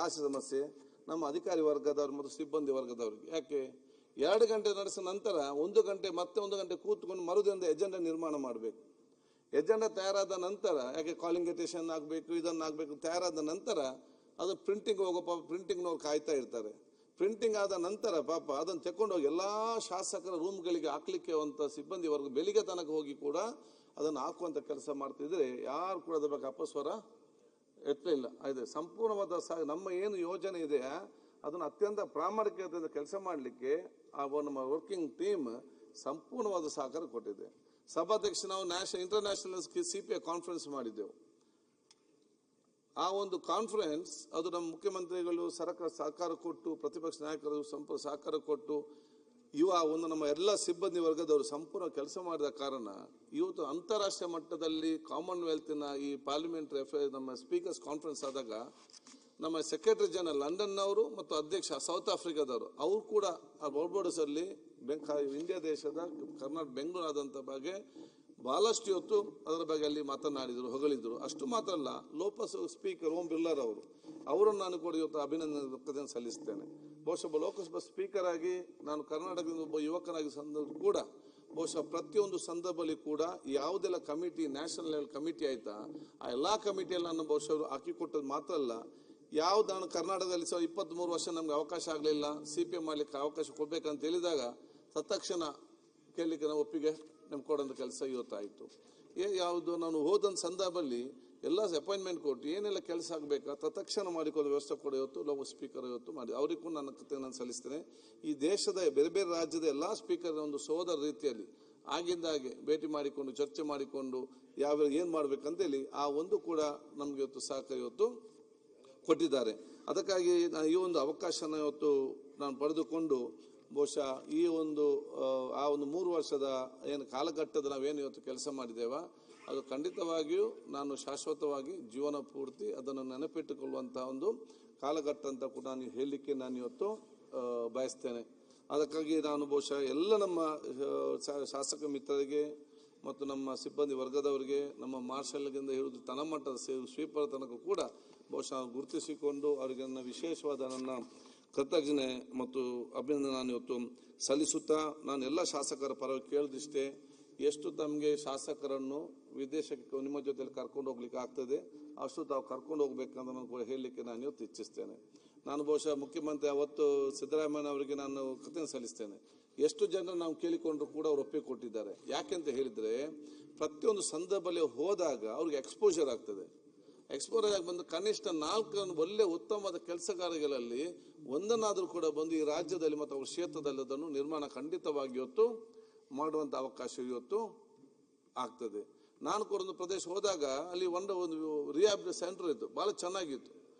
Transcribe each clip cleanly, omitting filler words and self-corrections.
ಜಾಸ್ತಿ ಸಮಸ್ಯೆ ನಮ್ಮ ಅಧಿಕಾರಿ ವರ್ಗದವರು ಮತ್ತು ಸಿಬ್ಬಂದಿ ವರ್ಗದವ್ರಿಗೆ. ಯಾಕೆ 2 ಗಂಟೆ ನಡೆಸಿದ ನಂತರ 1 ಗಂಟೆ ಮತ್ತೆ 1 ಗಂಟೆ ಕೂತ್ಕೊಂಡು ಮರುದಿನದ ಎಜೆಂಡಾ ನಿರ್ಮಾಣ ಮಾಡಬೇಕು. ಎಜೆಂಡಾ ತಯಾರಾದ ನಂತರ, ಯಾಕೆ ಕಾಲಿಂಗ್ ಅಟೆನ್ಷನ್ ಆಗಬೇಕು, ಇದನ್ನಾಗಬೇಕು, ತಯಾರಾದ ನಂತರ ಅದು ಪ್ರಿಂಟಿಂಗ್ ಹೋಗೋ ಪ್ರಿಂಟಿಂಗ್ನವ್ರು ಕಾಯ್ತಾ ಇರ್ತಾರೆ. ಪ್ರಿಂಟಿಂಗ್ ಆದ ನಂತರ ಪಾಪ ಅದನ್ನು ತಗೊಂಡೋಗಿ ಎಲ್ಲ ಶಾಸಕರ ರೂಮ್ಗಳಿಗೆ ಹಾಕ್ಲಿಕ್ಕೆ ಅಂತ ಸಿಬ್ಬಂದಿ ವರ್ಗ ಬೆಳಿಗ್ಗೆ ತನಕ ಹೋಗಿ ಕೂಡ ಅದನ್ನು ಹಾಕುವಂಥ ಕೆಲಸ ಮಾಡ್ತಿದ್ರೆ ಯಾರು ಕೂಡ ಅದ್ರ ಬಗ್ಗೆ ಅಪಸ್ವರ ಎತ್ತಲಿಲ್ಲ. ಇದೆ ಸಂಪೂರ್ಣವಾದ ನಮ್ಮ ಏನು ಯೋಜನೆ ಇದೆ ಅದನ್ನು ಅತ್ಯಂತ ಪ್ರಾಮಾಣಿಕತೆಯಿಂದ ಕೆಲಸ ಮಾಡಲಿಕ್ಕೆ ನಮ್ಮ ವರ್ಕಿಂಗ್ ಟೀಮ್ ಸಂಪೂರ್ಣವಾದ ಸಹಕಾರ ಕೊಟ್ಟಿದೆ. ಸಭಾಧ್ಯಕ್ಷ ನಾವು ಇಂಟರ್ನ್ಯಾಷನಲ್ CPI ಕಾನ್ಫರೆನ್ಸ್ ಮಾಡಿದ್ದೆವು. ಆ ಒಂದು ಕಾನ್ಫರೆನ್ಸ್ ಅದು ನಮ್ಮ ಮುಖ್ಯಮಂತ್ರಿಗಳು ಸಹಕಾರ ಕೊಟ್ಟು, ಪ್ರತಿಪಕ್ಷ ನಾಯಕರು ಸಹಕಾರ ಕೊಟ್ಟು, ನಮ್ಮ ಎಲ್ಲ ಸಿಬ್ಬಂದಿ ವರ್ಗದವರು ಸಂಪೂರ್ಣ ಕೆಲಸ ಮಾಡಿದ ಕಾರಣ ಇವತ್ತು ಅಂತಾರಾಷ್ಟ್ರೀಯ ಮಟ್ಟದಲ್ಲಿ ಕಾಮನ್ವೆಲ್ತ್ನ ಈ ಪಾರ್ಲಿಮೆಂಟರಿ ಅಫೇರ್ ನಮ್ಮ ಸ್ಪೀಕರ್ಸ್ ಕಾನ್ಫರೆನ್ಸ್ ಆದಾಗ ನಮ್ಮ ಸೆಕ್ರೆಟರಿ ಜನರಲ್ ಲಂಡನ್ನವರು ಮತ್ತು ಅಧ್ಯಕ್ಷ ಸೌತ್ ಆಫ್ರಿಕಾದವರು ಅವರು ಕೂಡ ಆ ಬೋರ್ಡ್ಸಲ್ಲಿ ಇಂಡಿಯಾ ದೇಶದ ಕರ್ನಾಟಕ ಬೆಂಗಳೂರು ಆದಂಥ ಬಗ್ಗೆ ಬಹಳಷ್ಟು ಇವತ್ತು ಅದರ ಬಗ್ಗೆ ಅಲ್ಲಿ ಮಾತನಾಡಿದರು, ಹೊಗಳಿದರು. ಅಷ್ಟು ಮಾತ್ರ ಅಲ್ಲ, ಲೋಕಸಭಾ ಸ್ಪೀಕರ್ ಓಂ ಬಿರ್ಲಾ ಅವರನ್ನು ನಾನು ಕೂಡ ಇವತ್ತು ಅಭಿನಂದನೆ ಸಲ್ಲಿಸ್ತೇನೆ. ಬಹುಶಃ ಲೋಕಸಭಾ ಸ್ಪೀಕರ್ ಆಗಿ ನಾನು ಕರ್ನಾಟಕದ ಒಬ್ಬ ಯುವಕನಾಗಿ ಕೂಡ ಬಹುಶಃ ಪ್ರತಿಯೊಂದು ಸಂದರ್ಭದಲ್ಲಿ ಕೂಡ ಯಾವುದೆಲ್ಲ ಕಮಿಟಿ ನ್ಯಾಷನಲ್ ಲೆವೆಲ್ ಕಮಿಟಿ ಆಯ್ತಾ ಆ ಎಲ್ಲ ಕಮಿಟಿಯಲ್ಲಿ ನಾನು ಬಹುಶಃ ಹಾಕಿಕೊಟ್ಟದ್ದು ಮಾತ್ರ ಅಲ್ಲ, ಯಾವ್ದು ನಾನು ಕರ್ನಾಟಕದಲ್ಲಿ 23 ವರ್ಷ ನಮ್ಗೆ ಅವಕಾಶ ಆಗಲಿಲ್ಲ CPI ಮಾಡಲಿಕ್ಕೆ ಅವಕಾಶ ಕೊಡ್ಬೇಕಂತ ಹೇಳಿದಾಗ ತತ್ಕ್ಷಣ ಕೇಳಲಿಕ್ಕೆ ನಾವು ಒಪ್ಪಿಗೆ ನಮ್ಗೆ ಕೊಡೋಂಥ ಕೆಲಸ ಇವತ್ತಾಯಿತು. ಯಾವುದು ನಾನು ಹೋದಂಥ ಸಂದರ್ಭದಲ್ಲಿ ಎಲ್ಲ ಅಪಾಯಿಂಟ್ಮೆಂಟ್ ಕೊಟ್ಟು ಏನೆಲ್ಲ ಕೆಲಸ ಆಗಬೇಕಾ ತತ್ಕ್ಷಣ ಮಾಡಿಕೊಳ್ಳೋ ವ್ಯವಸ್ಥೆ ಕೂಡ ಇವತ್ತು ಲೋಕ ಸ್ಪೀಕರ್ ಇವತ್ತು ಮಾಡಿ ಅವರಿಗೂ ನನ್ನ ಕೃತಜ್ಞತೆ ಸಲ್ಲಿಸ್ತೇನೆ. ಈ ದೇಶದ ಬೇರೆ ಬೇರೆ ರಾಜ್ಯದ ಎಲ್ಲ ಸ್ಪೀಕರ್ ಒಂದು ಸೋದರ ರೀತಿಯಲ್ಲಿ ಆಗಿಂದಾಗೆ ಭೇಟಿ ಮಾಡಿಕೊಂಡು ಚರ್ಚೆ ಮಾಡಿಕೊಂಡು ಏನು ಮಾಡಬೇಕಂತೇಳಿ ಆ ಒಂದು ಕೂಡ ನಮಗೆ ಇವತ್ತು ಸಹಕಾರ ಇವತ್ತು ಕೊಟ್ಟಿದ್ದಾರೆ. ಅದಕ್ಕಾಗಿ ಈ ಒಂದು ಅವಕಾಶನ ಇವತ್ತು ನಾನು ಪಡೆದುಕೊಂಡು ಬಹುಶಃ ಈ ಒಂದು ಆ ಒಂದು 3 ವರ್ಷದ ಏನು ಕಾಲಘಟ್ಟದ ನಾವೇನು ಇವತ್ತು ಕೆಲಸ ಮಾಡಿದ್ದೇವೆ ಅದು ಖಂಡಿತವಾಗಿಯೂ ನಾನು ಶಾಶ್ವತವಾಗಿ ಜೀವನ ಪೂರ್ತಿ ಅದನ್ನು ನೆನಪಿಟ್ಟುಕೊಳ್ಳುವಂಥ ಒಂದು ಕಾಲಘಟ್ಟ ಅಂತ ಕೂಡ ನಾನು ಹೇಳಲಿಕ್ಕೆ ನಾನು ಇವತ್ತು ಬಯಸ್ತೇನೆ. ಅದಕ್ಕಾಗಿ ನಾನು ಬಹುಶಃ ಎಲ್ಲ ನಮ್ಮ ಶಾಸಕ ಮಿತ್ರರಿಗೆ ಮತ್ತು ನಮ್ಮ ಸಿಬ್ಬಂದಿ ವರ್ಗದವರಿಗೆ, ನಮ್ಮ ಮಾರ್ಷಲ್ಗಿಂದ ಹಿಡಿದು ತಳಮಟ್ಟದ ಸ್ವೀಪರ್ ತನಕ ಕೂಡ ಬಹುಶಃ ಗುರುತಿಸಿಕೊಂಡು ಅವರಿಗೆ ನನ್ನ ವಿಶೇಷವಾದ ನನ್ನ ಕೃತಜ್ಞತೆ ಮತ್ತು ಅಭಿನಂದನೆ ನಾನು ಇವತ್ತು ಸಲ್ಲಿಸುತ್ತಾ, ನಾನು ಎಲ್ಲ ಶಾಸಕರ ಪರವಾಗಿ ಕೇಳಿದಿಷ್ಟೇ, ಎಷ್ಟು ತಮಗೆ ಶಾಸಕರನ್ನು ವಿದೇಶಕ್ಕೆ ನಿಮ್ಮ ಜೊತೆಯಲ್ಲಿ ಕರ್ಕೊಂಡು ಹೋಗ್ಲಿಕ್ಕೆ ಆಗ್ತದೆ ಅಷ್ಟು ತಾವು ಕರ್ಕೊಂಡು ಹೋಗ್ಬೇಕಂತ ನಾನು ಕೂಡ ಹೇಳಲಿಕ್ಕೆ ನಾನು ಇವತ್ತು ಇಚ್ಛಿಸ್ತೇನೆ. ನಾನು ಬಹುಶಃ ಮುಖ್ಯಮಂತ್ರಿ ಅವತ್ತು ಸಿದ್ದರಾಮಯ್ಯ ಅವರಿಗೆ ನಾನು ಕೃತಜ್ಞತೆ ಸಲ್ಲಿಸ್ತೇನೆ. ಎಷ್ಟು ಜನರು ನಾವು ಕೇಳಿಕೊಂಡ್ರು ಕೂಡ ಅವರು ಒಪ್ಪಿಗೆ ಕೊಟ್ಟಿದ್ದಾರೆ. ಯಾಕೆಂತ ಹೇಳಿದರೆ ಪ್ರತಿಯೊಂದು ಸಂದರ್ಭದಲ್ಲಿ ಹೋದಾಗ ಅವ್ರಿಗೆ ಎಕ್ಸ್ಪೋಜರ್ ಆಗ್ತದೆ. ಎಕ್ಸ್ಪೋಜರ್ ಆಗಿ ಬಂದು ಕನಿಷ್ಠ 4 ಒಳ್ಳೆ ಉತ್ತಮವಾದ ಕೆಲಸಗಾರಗಳಲ್ಲಿ ಒಂದನ್ನಾದರೂ ಕೂಡ ಬಂದು ಈ ರಾಜ್ಯದಲ್ಲಿ ಮತ್ತು ಅವ್ರ ಕ್ಷೇತ್ರದಲ್ಲಿ ಅದನ್ನು ನಿರ್ಮಾಣ ಖಂಡಿತವಾಗಿ ಇವತ್ತು ಮಾಡುವಂಥ ಅವಕಾಶ ಇವತ್ತು ಆಗ್ತದೆ. ನಾನು ಕೂಡ ಒಂದು ಪ್ರದೇಶ ಹೋದಾಗ ಅಲ್ಲಿ ಒಂದು ರಿಹ್ಯಾಬ್ ಸೆಂಟರ್ ಇತ್ತು, ಭಾಳ ಚೆನ್ನಾಗಿತ್ತು.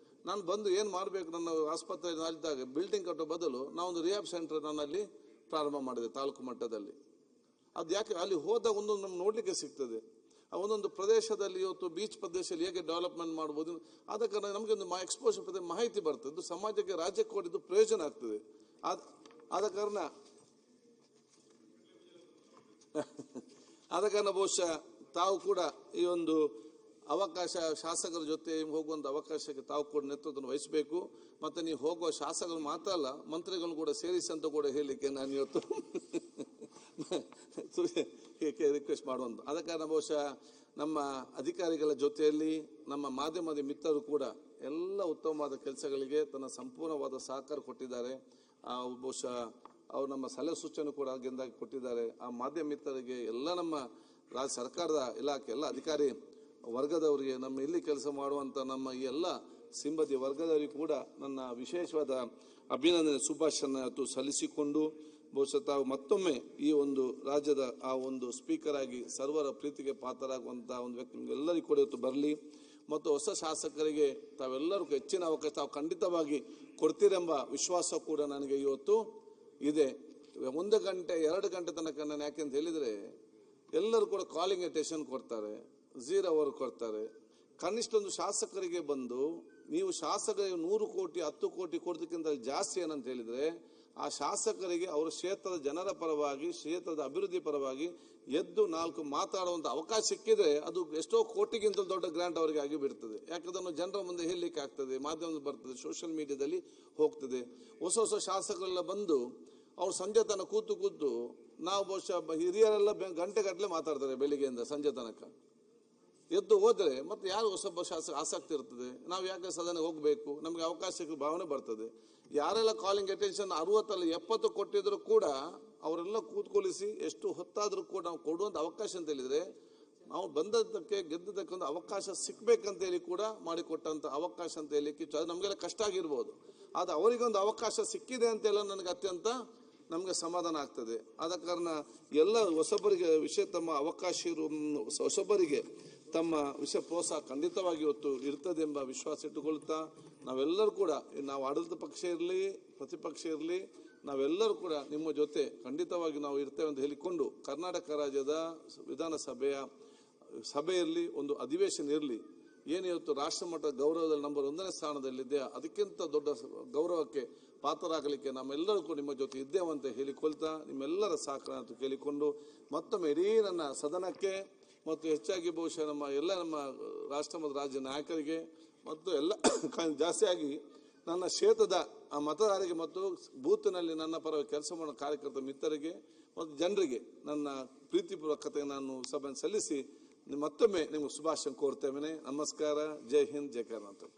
ನಾನು ಬಂದು ಏನು ಮಾಡಬೇಕು, ನನ್ನ ಆಸ್ಪತ್ರೆ ನಾಳಿದ್ದಾಗ ಬಿಲ್ಡಿಂಗ್ ಕಟ್ಟೋ ಬದಲು ನಾವೊಂದು ರಿಹ್ಯಾಬ್ ಸೆಂಟರ್ ನಾನಲ್ಲಿ ಪ್ರಾರಂಭ ಮಾಡಿದೆ ತಾಲೂಕು ಮಟ್ಟದಲ್ಲಿ. ಅದು ಯಾಕೆ ಅಲ್ಲಿ ಹೋದಾಗ ಒಂದೊಂದು ನಮ್ಗೆ ನೋಡಲಿಕ್ಕೆ ಸಿಗ್ತದೆ. ಆ ಒಂದೊಂದು ಪ್ರದೇಶದಲ್ಲಿ ಇವತ್ತು ಬೀಚ್ ಪ್ರದೇಶದಲ್ಲಿ ಹೇಗೆ ಡೆವಲಪ್ಮೆಂಟ್ ಮಾಡ್ಬೋದು, ಆದ ಕಾರಣ ನಮಗೆ ಒಂದು ಎಕ್ಸ್ಪೋಜರ್ ಮಾಹಿತಿ ಬರ್ತದೆ. ಇದು ಸಮಾಜಕ್ಕೆ ರಾಜ್ಯಕ್ಕೆ ಕೊಡಿದ್ದು ಪ್ರಯೋಜನ ಆಗ್ತದೆ. ಆದ ಕಾರಣ ಬಹುಶಃ ತಾವು ಕೂಡ ಈ ಒಂದು ಅವಕಾಶ ಶಾಸಕರ ಜೊತೆ ಹೋಗುವಂಥ ಅವಕಾಶಕ್ಕೆ ತಾವು ಕೂಡ ನೇತೃತ್ವ ವಹಿಸಬೇಕು. ಮತ್ತು ನೀವು ಹೋಗುವ ಶಾಸಕರು ಮಾತ್ರ ಅಲ್ಲ, ಮಂತ್ರಿಗಳನ್ನು ಕೂಡ ಸೇರಿಸಿ ಅಂತ ಕೂಡ ಹೇಳಲಿಕ್ಕೆ ನಾನು ಇವತ್ತು ರಿಕ್ವೆಸ್ಟ್ ಮಾಡುವಂಥ. ಆದ ಕಾರಣ ಬಹುಶಃ ನಮ್ಮ ಅಧಿಕಾರಿಗಳ ಜೊತೆಯಲ್ಲಿ ನಮ್ಮ ಮಾಧ್ಯಮದ ಮಿತ್ರರು ಕೂಡ ಎಲ್ಲ ಉತ್ತಮವಾದ ಕೆಲಸಗಳಿಗೆ ತನ್ನ ಸಂಪೂರ್ಣವಾದ ಸಹಕಾರ ಕೊಟ್ಟಿದ್ದಾರೆ. ಬಹುಶಃ ಅವರು ನಮ್ಮ ಸಲಹೆ ಸೂಚನೆ ಕೂಡ ಆಗಿಂದಾಗಿ ಕೊಟ್ಟಿದ್ದಾರೆ. ಆ ಮಾಧ್ಯಮ ಮಿತ್ರರಿಗೆ, ಎಲ್ಲ ನಮ್ಮ ರಾಜ್ಯ ಸರ್ಕಾರದ ಇಲಾಖೆ ಎಲ್ಲ ಅಧಿಕಾರಿ ವರ್ಗದವರಿಗೆ, ನಮ್ಮ ಇಲ್ಲಿ ಕೆಲಸ ಮಾಡುವಂಥ ನಮ್ಮ ಈ ಎಲ್ಲ ಸಿಬ್ಬಂದಿ ವರ್ಗದವರಿಗೆ ಕೂಡ ನನ್ನ ವಿಶೇಷವಾದ ಅಭಿನಂದನೆ ಶುಭಾಶಯ ಸಲ್ಲಿಸಿಕೊಂಡು ಬಹುಶಃ ತಾವು ಮತ್ತೊಮ್ಮೆ ಈ ಒಂದು ರಾಜ್ಯದ ಆ ಒಂದು ಸ್ಪೀಕರ್ ಆಗಿ ಸರ್ವರ ಪ್ರೀತಿಗೆ ಪಾತ್ರರಾಗುವಂಥ ಒಂದು ವ್ಯಕ್ತಿ ಎಲ್ಲರಿಗೂ ಕೂಡ ಇವತ್ತು ಬರಲಿ. ಮತ್ತು ಹೊಸ ಶಾಸಕರಿಗೆ ತಾವೆಲ್ಲರಿಗೂ ಹೆಚ್ಚಿನ ಅವಕಾಶ ತಾವು ಖಂಡಿತವಾಗಿ ಕೊಡ್ತೀರೆಂಬ ವಿಶ್ವಾಸ ಕೂಡ ನನಗೆ ಇವತ್ತು ಇದೆ. 1 ಗಂಟೆ 2 ಗಂಟೆ ತನಕ ನಾನು ಯಾಕೆಂತ ಹೇಳಿದರೆ ಎಲ್ಲರೂ ಕೂಡ ಕಾಲಿಂಗ್ ಅಟೆನ್ಷನ್ ಕೊಡ್ತಾರೆ, 0 ಅವರ್ ಕೊಡ್ತಾರೆ. ಕನಿಷ್ಠ ಒಂದು ಶಾಸಕರಿಗೆ ಬಂದು ನೀವು ಶಾಸಕರಿಗೆ 100 ಕೋಟಿ 10 ಕೋಟಿ ಕೊಡೋದಕ್ಕಿಂತ ಜಾಸ್ತಿ ಏನಂತ ಹೇಳಿದ್ರೆ, ಆ ಶಾಸಕರಿಗೆ ಅವರ ಕ್ಷೇತ್ರದ ಜನರ ಪರವಾಗಿ, ಕ್ಷೇತ್ರದ ಅಭಿವೃದ್ಧಿ ಪರವಾಗಿ ಎದ್ದು 4 ಮಾತಾಡುವಂತ ಅವಕಾಶ ಸಿಕ್ಕಿದ್ರೆ ಅದು ಎಷ್ಟೋ ಕೋಟಿಗಿಂತ ದೊಡ್ಡ ಗ್ರಾಂಟ್ ಅವರಿಗೆ ಆಗಿ ಬಿಡ್ತದೆ. ಯಾಕಂದ್ರೆ ಜನರ ಮುಂದೆ ಹೇಳಲಿಕ್ಕೆ ಆಗ್ತದೆ, ಮಾಧ್ಯಮದಲ್ಲಿ ಬರ್ತದೆ, ಸೋಷಿಯಲ್ ಮೀಡಿಯಾದಲ್ಲಿ ಹೋಗ್ತದೆ. ಹೊಸ ಶಾಸಕರೆಲ್ಲ ಬಂದು ಅವ್ರು ಸಂಜೆ ತನಕ ಕೂತು ನಾವು ಬಹುಶಃ ಹಿರಿಯರೆಲ್ಲ ಗಂಟೆಗಟ್ಟಲೆ ಮಾತಾಡ್ತಾರೆ ಬೆಳಿಗ್ಗೆಯಿಂದ ಸಂಜೆ ತನಕ. ಎದ್ದು ಹೋದ್ರೆ ಮತ್ತೆ ಯಾರು ಹೊಸೊಬ್ಬ ಶಾಸಕ ಆಸಕ್ತಿ ಇರ್ತದೆ, ನಾವು ಯಾಕೆ ಸದನ ಹೋಗಬೇಕು, ನಮಗೆ ಅವಕಾಶಕ್ಕೆ ಭಾವನೆ ಬರ್ತದೆ. ಯಾರೆಲ್ಲ ಕಾಲಿಂಗ್ ಅಟೆನ್ಷನ್ 60 70 ಕೊಟ್ಟಿದ್ರು ಕೂಡ ಅವರೆಲ್ಲ ಕೂತ್ಕೊಳಿಸಿ ಎಷ್ಟು ಹೊತ್ತಾದರೂ ಕೂಡ ನಾವು ಕೊಡುವಂಥ ಅವಕಾಶ ಅಂತ ಹೇಳಿದ್ರೆ, ನಾವು ಬಂದದ್ದಕ್ಕೆ ಗೆದ್ದದಕ್ಕೆ ಒಂದು ಅವಕಾಶ ಸಿಕ್ಬೇಕಂತ ಹೇಳಿ ಕೂಡ ಮಾಡಿಕೊಟ್ಟಂತ ಅವಕಾಶ ಅಂತ ಹೇಳಲಿಕ್ಕೆ ಅದು ನಮಗೆಲ್ಲ ಕಷ್ಟ ಆಗಿರ್ಬೋದು. ಆದರೆ ಅವರಿಗೊಂದು ಅವಕಾಶ ಸಿಕ್ಕಿದೆ ಅಂತೆಲ್ಲ ನನಗೆ ಅತ್ಯಂತ ನಮಗೆ ಸಮಾಧಾನ ಆಗ್ತದೆ. ಆದ ಕಾರಣ ಎಲ್ಲ ಹೊಸಬರಿಗೆ ವಿಷಯ ತಮ್ಮ ಅವಕಾಶ ಹೊಸಬರಿಗೆ ತಮ್ಮ ವಿಷಯ ಪ್ರೋತ್ಸಾಹ ಖಂಡಿತವಾಗಿ ಇವತ್ತು ಇರ್ತದೆ ಎಂಬ ವಿಶ್ವಾಸ ಇಟ್ಟುಕೊಳ್ತಾ, ನಾವೆಲ್ಲರೂ ಕೂಡ, ನಾವು ಆಡಳಿತ ಪಕ್ಷ ಇರಲಿ ಪ್ರತಿಪಕ್ಷ ಇರಲಿ, ನಾವೆಲ್ಲರೂ ಕೂಡ ನಿಮ್ಮ ಜೊತೆ ಖಂಡಿತವಾಗಿ ನಾವು ಇರ್ತೇವೆ ಅಂತ ಹೇಳಿಕೊಂಡು, ಕರ್ನಾಟಕ ರಾಜ್ಯದ ವಿಧಾನಸಭೆಯ ಸಭೆ ಇರಲಿ, ಒಂದು ಅಧಿವೇಶನ ಇರಲಿ, ಏನು ಇವತ್ತು ರಾಷ್ಟ್ರ ಮಟ್ಟದ ಗೌರವದಲ್ಲಿ ನಂಬರ್ 1ನೇ ಸ್ಥಾನದಲ್ಲಿದೆ, ಅದಕ್ಕಿಂತ ದೊಡ್ಡ ಗೌರವಕ್ಕೆ ಪಾತ್ರರಾಗಲಿಕ್ಕೆ ನಮ್ಮೆಲ್ಲರೂ ಕೂಡ ನಿಮ್ಮ ಜೊತೆ ಇದ್ದೇವಂತ ಹೇಳಿಕೊಳ್ತಾ, ನಿಮ್ಮೆಲ್ಲರ ಸಹಕಾರ ಅಂತ ಕೇಳಿಕೊಂಡು ಮತ್ತೊಮ್ಮೆ ಇಡೀ ನನ್ನ ಸದನಕ್ಕೆ ಮತ್ತು ಹೆಚ್ಚಾಗಿ ಬಹುಶಃ ನಮ್ಮ ರಾಷ್ಟ್ರ ಮತ್ತು ರಾಜ್ಯ ನಾಯಕರಿಗೆ ಮತ್ತು ಎಲ್ಲ ಜಾಸ್ತಿಯಾಗಿ ನನ್ನ ಕ್ಷೇತ್ರದ ಮತದಾರರಿಗೆ ಮತ್ತು ಬೂತ್ನಲ್ಲಿ ನನ್ನ ಪರವಾಗಿ ಕೆಲಸ ಮಾಡೋ ಕಾರ್ಯಕರ್ತ ಮಿತ್ರರಿಗೆ ಮತ್ತು ಜನರಿಗೆ ನನ್ನ ಪ್ರೀತಿಪೂರ್ವಕತೆ ನಾನು ಸಭೆಯನ್ನು ಸಲ್ಲಿಸಿ ಮತ್ತೊಮ್ಮೆ ನಿಮಗೆ ಶುಭಾಶಯ ಕೋರ್ತೇನೆ. ನಮಸ್ಕಾರ. ಜೈ ಹಿಂದ್, ಜೈ ಕರ್ನಾಟಕ.